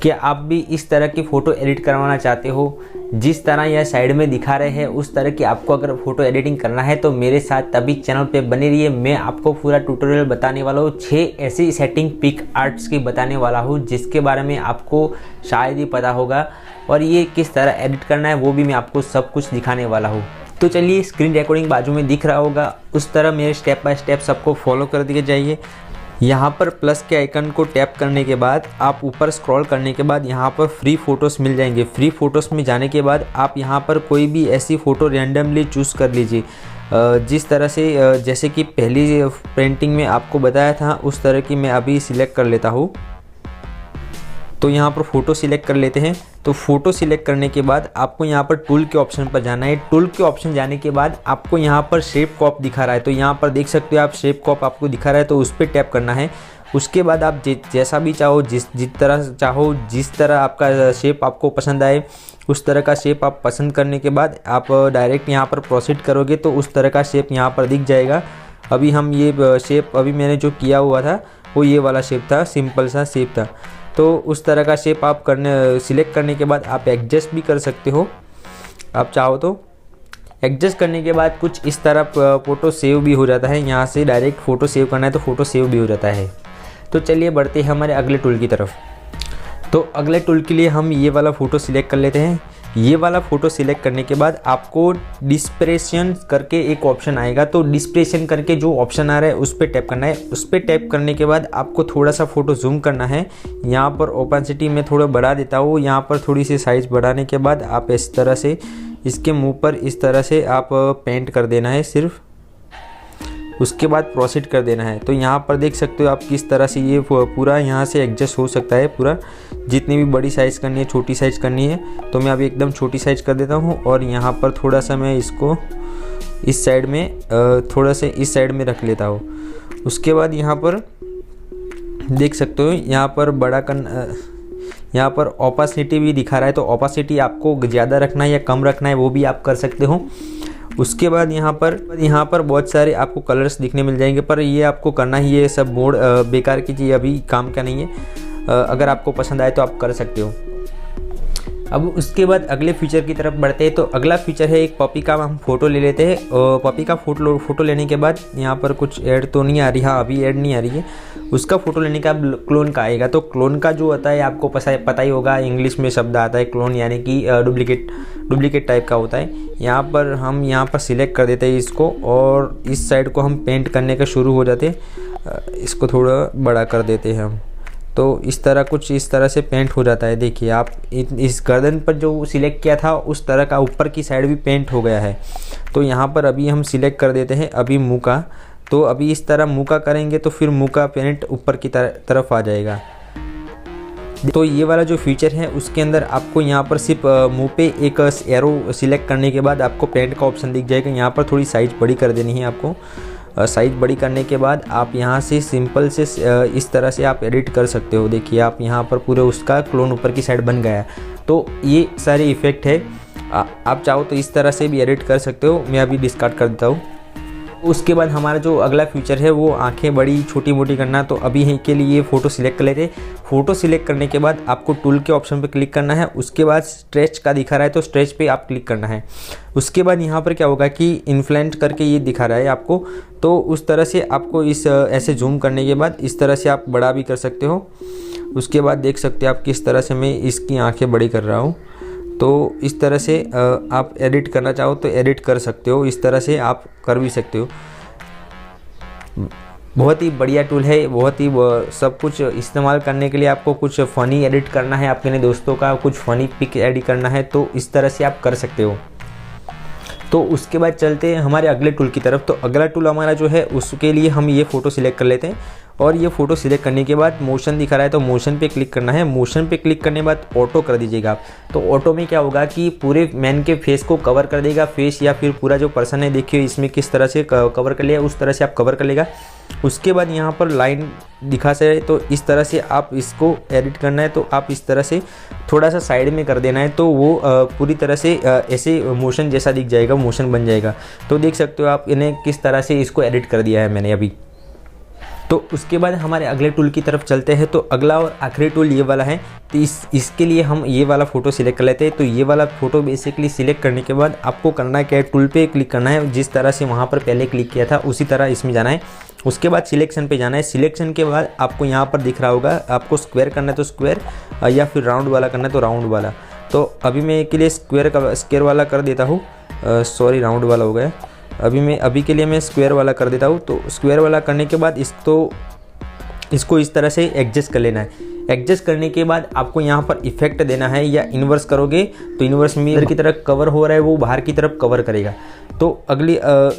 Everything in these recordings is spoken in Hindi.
क्या आप भी इस तरह की फ़ोटो एडिट करवाना चाहते हो? जिस तरह यह साइड में दिखा रहे हैं उस तरह की आपको अगर फ़ोटो एडिटिंग करना है तो मेरे साथ तभी चैनल पे बने रहिए। मैं आपको पूरा ट्यूटोरियल बताने वाला हूँ। 6 ऐसी सेटिंग पिक आर्ट्स की बताने वाला हूँ जिसके बारे में आपको शायद ही पता होगा, और ये किस तरह एडिट करना है वो भी मैं आपको सब कुछ दिखाने वाला हूँ। तो चलिए, स्क्रीन रिकॉर्डिंग बाजू में दिख रहा होगा, उस तरह मेरे स्टेप बाय स्टेप सबको फॉलो कर दिए जाइए। यहाँ पर प्लस के आइकन को टैप करने के बाद आप ऊपर स्क्रॉल करने के बाद यहाँ पर फ्री फ़ोटोज़ मिल जाएंगे। फ्री फ़ोटोज़ में जाने के बाद आप यहाँ पर कोई भी ऐसी फ़ोटो रैंडमली चूज़ कर लीजिए। जिस तरह से जैसे कि पहली पेंटिंग में आपको बताया था उस तरह की मैं अभी सिलेक्ट कर लेता हूँ। तो यहाँ पर फ़ोटो सिलेक्ट कर लेते हैं। तो फ़ोटो सिलेक्ट करने के बाद आपको यहाँ पर टूल के ऑप्शन पर जाना है। टूल के ऑप्शन जाने के बाद आपको यहाँ पर शेप कॉप दिखा रहा है, तो यहाँ पर देख सकते हो आप, शेप कॉप आपको दिखा रहा है, तो उस पर टैप करना है। उसके बाद आप जैसा भी चाहो, जिस तरह चाहो, जिस तरह आपका शेप आपको पसंद आए उस तरह का शेप आप पसंद करने के बाद आप डायरेक्ट यहाँ पर प्रोसीड करोगे तो उस तरह का शेप यहाँ पर दिख जाएगा। अभी हम ये शेप अभी मैंने जो किया हुआ था वो ये वाला शेप था, सिंपल सा शेप था। तो उस तरह का शेप आप सिलेक्ट करने के बाद आप एडजस्ट भी कर सकते हो आप चाहो तो। एडजस्ट करने के बाद कुछ इस तरह फ़ोटो सेव भी हो जाता है। यहाँ से डायरेक्ट फ़ोटो सेव करना है तो फ़ोटो सेव भी हो जाता है। तो चलिए बढ़ते हैं हमारे अगले टूल की तरफ। तो अगले टूल के लिए हम ये वाला फ़ोटो सिलेक्ट कर लेते हैं। ये वाला फ़ोटो सिलेक्ट करने के बाद आपको डिस्प्रेशन करके एक ऑप्शन आएगा, तो डिस्प्रेशन करके जो ऑप्शन आ रहा है उस पर टैप करना है। उस पर टैप करने के बाद आपको थोड़ा सा फ़ोटो जूम करना है। यहाँ पर ओपेंसिटी में थोड़ा बढ़ा देता हूँ। यहाँ पर थोड़ी सी साइज़ बढ़ाने के बाद आप इस तरह से इसके मुंह पर इस तरह से आप पेंट कर देना है सिर्फ। उसके बाद प्रोसीड कर देना है। तो यहाँ पर देख सकते हो आप किस तरह से ये पूरा यहाँ से एडजस्ट हो सकता है पूरा। जितनी भी बड़ी साइज़ करनी है, छोटी साइज़ करनी है, तो मैं अभी एकदम छोटी साइज़ कर देता हूँ। और यहाँ पर थोड़ा सा मैं इसको इस साइड में थोड़ा से इस साइड में रख लेता हूँ। उसके बाद यहाँ पर देख सकते हो यहाँ पर यहाँ पर ओपेसिटी भी दिखा रहा है, तो ओपेसिटी आपको ज़्यादा रखना है या कम रखना है वो भी आप कर सकते हो। उसके बाद यहाँ पर बहुत सारे आपको कलर्स दिखने मिल जाएंगे, पर ये आपको करना ही है, सब मोड बेकार की चीज़, अभी काम का नहीं है। अगर आपको पसंद आए तो आप कर सकते हो। अब उसके बाद अगले फीचर की तरफ बढ़ते हैं। तो अगला फीचर है एक पपी का हम फ़ोटो ले लेते हैं। पपी का फ़ोटो लेने के बाद यहाँ पर कुछ ऐड तो नहीं आ रही, हाँ अभी ऐड नहीं आ रही है। उसका फ़ोटो लेने का क्लोन का आएगा। तो क्लोन का जो होता है आपको पता ही होगा, इंग्लिश में शब्द आता है क्लोन, यानी कि डुप्लीकेट टाइप का होता है। यहाँ पर हम सिलेक्ट कर देते हैं इसको, और इस साइड को हम पेंट करने का शुरू हो जाते हैं। इसको थोड़ा बड़ा कर देते हैं हम, तो इस तरह से पेंट हो जाता है। देखिए आप इस गर्दन पर जो सिलेक्ट किया था उस तरह का ऊपर की साइड भी पेंट हो गया है। तो यहाँ पर अभी हम सिलेक्ट कर देते हैं अभी मुँह का। तो अभी इस तरह मुँह का करेंगे तो फिर मुँह का पेंट ऊपर की तरफ आ जाएगा। तो ये वाला जो फीचर है उसके अंदर आपको यहाँ पर सिर्फ मुँह पे एक एरो सिलेक्ट करने के बाद आपको पेंट का ऑप्शन दिख जाएगा। यहाँ पर थोड़ी साइज़ बड़ी कर देनी है आपको। साइज़ बड़ी करने के बाद आप यहाँ से सिंपल से इस तरह से आप एडिट कर सकते हो। देखिए आप यहाँ पर पूरे उसका क्लोन ऊपर की साइड बन गया। तो ये सारे इफ़ेक्ट है, आप चाहो तो इस तरह से भी एडिट कर सकते हो। मैं अभी डिस्कार्ड कर देता हूँ। उसके बाद हमारा जो अगला फीचर है वो आंखें बड़ी छोटी मोटी करना। तो अभी के लिए ये फ़ोटो सिलेक्ट कर लेते। फ़ोटो सिलेक्ट करने के बाद आपको टूल के ऑप्शन पे क्लिक करना है। उसके बाद स्ट्रेच का दिखा रहा है तो स्ट्रेच पे आप क्लिक करना है। उसके बाद यहाँ पर क्या होगा कि इन्फ्लेंट करके ये दिखा रहा है आपको, तो उस तरह से आपको इस ऐसे जूम करने के बाद इस तरह से आप बड़ा भी कर सकते हो। उसके बाद देख सकते हो आप किस तरह से मैं इसकी आँखें बड़ी कर रहा हूँ। तो इस तरह से आप एडिट करना चाहो तो एडिट कर सकते हो, इस तरह से आप कर भी सकते हो। बहुत ही बढ़िया टूल है, बहुत ही सब कुछ इस्तेमाल करने के लिए आपको कुछ फ़नी एडिट करना है, अपने दोस्तों का कुछ फ़नी पिक एडिट करना है तो इस तरह से आप कर सकते हो। तो उसके बाद चलते हैं हमारे अगले टूल की तरफ। तो अगला टूल हमारा जो है उसके लिए हम ये फ़ोटो सिलेक्ट कर लेते हैं। और ये फ़ोटो सिलेक्ट करने के बाद मोशन दिखा रहा है तो मोशन पे क्लिक करना है। मोशन पे क्लिक करने के बाद ऑटो कर दीजिएगा आप। तो ऑटो में क्या होगा कि पूरे मैन के फेस को कवर कर देगा, फेस या फिर पूरा जो पर्सन है, देखिए इसमें किस तरह से कवर कर लिया, उस तरह से आप कवर कर लेगा। उसके बाद यहाँ पर लाइन दिखा से, तो इस तरह से आप इसको एडिट करना है तो आप इस तरह से थोड़ा सा साइड में कर देना है, तो वो पूरी तरह से ऐसे मोशन जैसा दिख जाएगा, मोशन बन जाएगा। तो देख सकते हो आप इन्हें किस तरह से इसको एडिट कर दिया है मैंने अभी। तो उसके बाद हमारे अगले टूल की तरफ चलते हैं। तो अगला और आखिरी टूल ये वाला है। तो इसके लिए हम ये वाला फ़ोटो सिलेक्ट कर लेते हैं। तो ये वाला फ़ोटो बेसिकली सिलेक्ट करने के बाद आपको करना क्या है, टूल पे क्लिक करना है। जिस तरह से वहाँ पर पहले क्लिक किया था उसी तरह इसमें जाना है। उसके बाद सिलेक्शन पे जाना है। सिलेक्शन के बाद आपको यहाँ पर दिख रहा होगा, आपको स्क्वायर करना है तो स्क्वायर, या फिर राउंड वाला करना है तो राउंड वाला। तो अभी मैं के लिए स्क्वायर वाला कर देता हूँ, सॉरी राउंड वाला हो गया। अभी के लिए मैं स्क्वायर वाला कर देता हूँ। तो स्क्वायर वाला करने के बाद इसको इस तरह से एडजस्ट कर लेना है। एडजस्ट करने के बाद आपको यहाँ पर इफेक्ट देना है, या इन्वर्स करोगे तो इन्वर्स में इधर की तरफ कवर हो रहा है वो बाहर की तरफ कवर करेगा। तो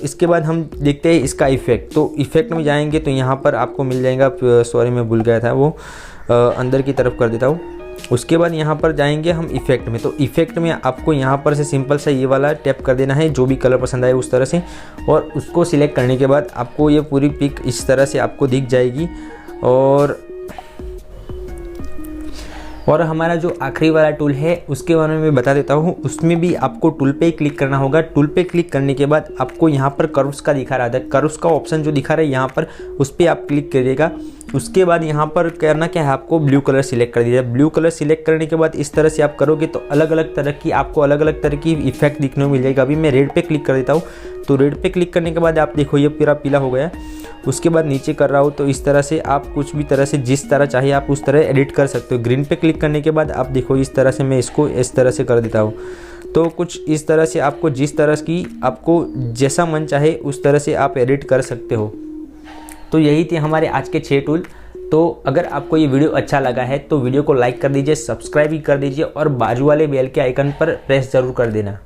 इसके बाद हम देखते हैं इसका इफेक्ट। तो इफेक्ट में जाएंगे तो यहाँ पर आपको मिल जाएगा, सॉरी मैं भूल गया था, वो अंदर की तरफ कर देता हूँ। उसके बाद यहाँ पर जाएंगे हम इफेक्ट में। तो इफेक्ट में आपको यहाँ पर से सिंपल सा ये वाला टैप कर देना है, जो भी कलर पसंद आए उस तरह से, और उसको सिलेक्ट करने के बाद आपको ये पूरी पिक इस तरह से आपको दिख जाएगी। और हमारा जो आखिरी वाला टूल है उसके बारे में मैं बता देता हूँ। उसमें भी आपको टूल पे क्लिक करना होगा। टूल पे क्लिक करने के बाद आपको यहाँ पर कर्व्स का दिखा रहा था, कर्व्स का ऑप्शन जो दिखा रहा है यहाँ पर, उस पर आप क्लिक करिएगा। उसके बाद यहाँ पर करना क्या है, आपको ब्लू कलर सिलेक्ट कर दीजिए। ब्लू कलर सिलेक्ट करने के बाद इस तरह से आप करोगे तो अलग अलग तरह की इफेक्ट दिखने को मिल जाएगा। अभी मैं रेड पे क्लिक कर देता हूँ। तो रेड पे क्लिक करने के बाद आप देखो ये पूरा पीला हो गया। उसके बाद नीचे कर रहा हूँ तो इस तरह से आप कुछ भी तरह से जिस तरह चाहिए आप उस तरह एडिट कर सकते हो। ग्रीन पे क्लिक करने के बाद आप देखो इस तरह से मैं इसको इस तरह से कर देता हूँ। तो कुछ इस तरह से आपको जिस तरह की आपको जैसा मन चाहे उस तरह से आप एडिट कर सकते हो। तो यही थे हमारे आज के 6 टूल। तो अगर आपको ये वीडियो अच्छा लगा है तो वीडियो को लाइक कर दीजिए, सब्सक्राइब भी कर दीजिए और बाजू वाले बेल के आइकन पर प्रेस ज़रूर कर देना।